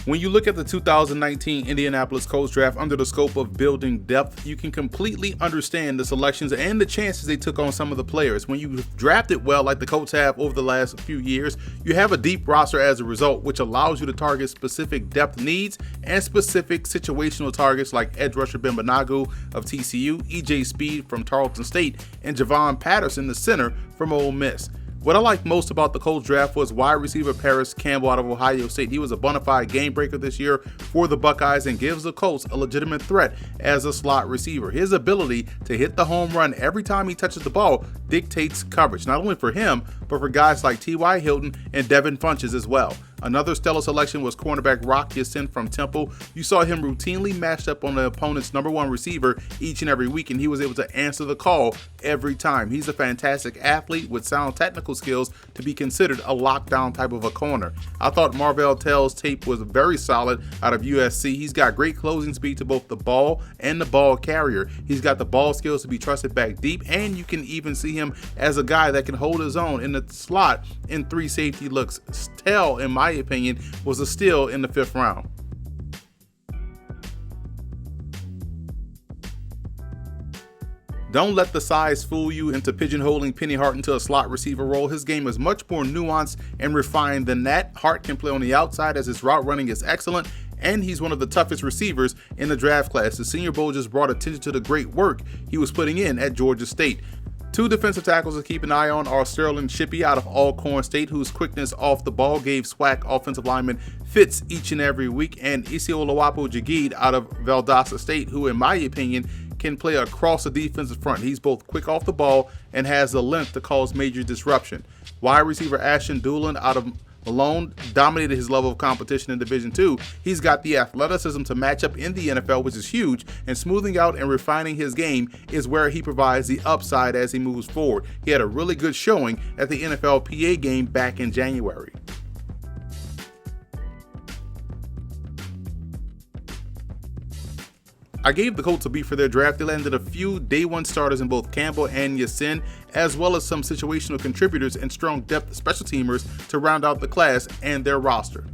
When you look at the 2019 Indianapolis Colts draft under the scope of building depth, you can completely understand the selections and the chances they took on some of the players. When you drafted well like the Colts have over the last few years, you have a deep roster as a result, which allows you to target specific depth needs and specific situational targets like edge rusher Ben Banogu of TCU, EJ Speed from Tarleton State, and Javon Patterson, the center from Ole Miss. What I liked most about the Colts draft was wide receiver Paris Campbell out of Ohio State. He was a bona fide game breaker this year for the Buckeyes and gives the Colts a legitimate threat as a slot receiver. His ability to hit the home run every time he touches the ball dictates coverage, not only for him, but for guys like T.Y. Hilton and Devin Funchess as well. Another stellar selection was cornerback Rock Ya-Sin from Temple. You saw him routinely matched up on the opponent's #1 receiver each and every week, and he was able to answer the call every time. He's a fantastic athlete with sound technical skills to be considered a lockdown type of a corner. I thought Marvell Tell's tape was very solid out of USC. He's got great closing speed to both the ball and the ball carrier. He's got the ball skills to be trusted back deep, and you can even see him as a guy that can hold his own in the slot in 3 safety looks. Tell, in my opinion, was a steal in the 5th round. Don't let the size fool you into pigeonholing Penny Hart into a slot receiver role. His game is much more nuanced and refined than that. Hart can play on the outside as his route running is excellent, and he's one of the toughest receivers in the draft class. The Senior Bowl just brought attention to the great work he was putting in at Georgia State. 2 defensive tackles to keep an eye on are Sterling Shippey out of Alcorn State, whose quickness off the ball gave SWAC offensive linemen fits each and every week, and Isiolawapo Jagid out of Valdosta State, who, in my opinion, can play across the defensive front. He's both quick off the ball and has the length to cause major disruption. Wide receiver Ashton Doolin out of Malone dominated his level of competition in Division II. He's got the athleticism to match up in the NFL, which is huge, and smoothing out and refining his game is where he provides the upside as he moves forward. He had a really good showing at the NFLPA game back in January. I gave the Colts a beat for their draft. They landed a few day 1 starters in both Campbell and Ya-Sin, as well as some situational contributors and strong depth special teamers to round out the class and their roster.